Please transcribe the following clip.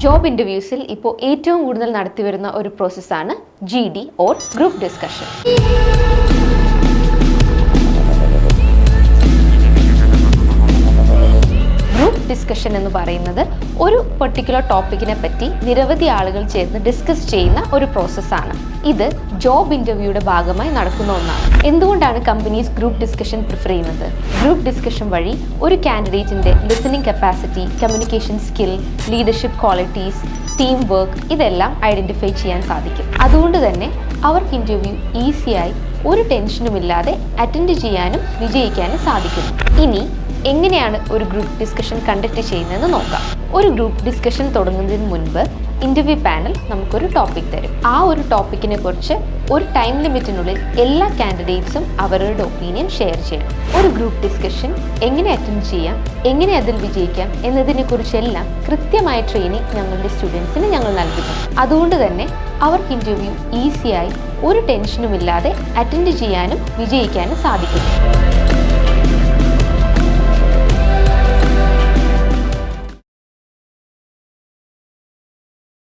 Job ഇൻ്റർവ്യൂസിൽ ഇപ്പോൾ ഏറ്റവും കൂടുതൽ നടത്തിവരുന്ന ഒരു പ്രോസസ്സാണ് GD or group discussion. Group discussion എന്ന് പറയുന്നത് ഒരു പെർട്ടിക്കുലർ ടോപ്പിക്കിനെ പറ്റി നിരവധി ആളുകൾ ചേർന്ന് ഡിസ്കസ് ചെയ്യുന്ന ഒരു പ്രോസസ്സാണ്. ഇത് ജോബ് ഇൻ്റർവ്യൂയുടെ ഭാഗമായി നടക്കുന്ന ഒന്നാണ്. എന്തുകൊണ്ടാണ് കമ്പനീസ് ഗ്രൂപ്പ് ഡിസ്കഷൻ പ്രിഫർ ചെയ്യുന്നത്? ഗ്രൂപ്പ് ഡിസ്കഷൻ വഴി ഒരു കാൻഡിഡേറ്റിൻ്റെ listening capacity, communication skill, leadership qualities, team work ഇതെല്ലാം ഐഡൻറ്റിഫൈ ചെയ്യാൻ സാധിക്കും. അതുകൊണ്ട് തന്നെ അവർക്ക് ഇൻ്റർവ്യൂ ഈസിയായി ഒരു ടെൻഷനുമില്ലാതെ അറ്റൻഡ് ചെയ്യാനും വിജയിക്കാനും സാധിക്കുന്നു. ഇനി എങ്ങനെയാണ് ഒരു ഗ്രൂപ്പ് ഡിസ്കഷൻ കണ്ടക്ട് ചെയ്യുന്നതെന്ന് നോക്കാം. ഒരു ഗ്രൂപ്പ് ഡിസ്കഷൻ തുടങ്ങുന്നതിന് മുൻപ് ഇൻ്റർവ്യൂ പാനൽ നമുക്കൊരു ടോപ്പിക് തരും. ആ ഒരു ടോപ്പിക്കിനെ കുറിച്ച് ഒരു ടൈം ലിമിറ്റിനുള്ളിൽ എല്ലാ കാൻഡിഡേറ്റ്സും അവരുടെ ഒപ്പീനിയൻ ഷെയർ ചെയ്യണം. ഒരു ഗ്രൂപ്പ് ഡിസ്കഷൻ എങ്ങനെ അറ്റൻഡ് ചെയ്യാം, എങ്ങനെ അതിൽ വിജയിക്കാം എന്നതിനെക്കുറിച്ചെല്ലാം കൃത്യമായ ട്രെയിനിങ് ഞങ്ങളുടെ സ്റ്റുഡൻസിന് ഞങ്ങൾ നൽകുന്നു. അതുകൊണ്ട് തന്നെ അവർക്ക് ഇൻ്റർവ്യൂ ഈസിയായി ഒരു ടെൻഷനുമില്ലാതെ അറ്റൻഡ് ചെയ്യാനും വിജയിക്കാനും സാധിക്കുന്നു.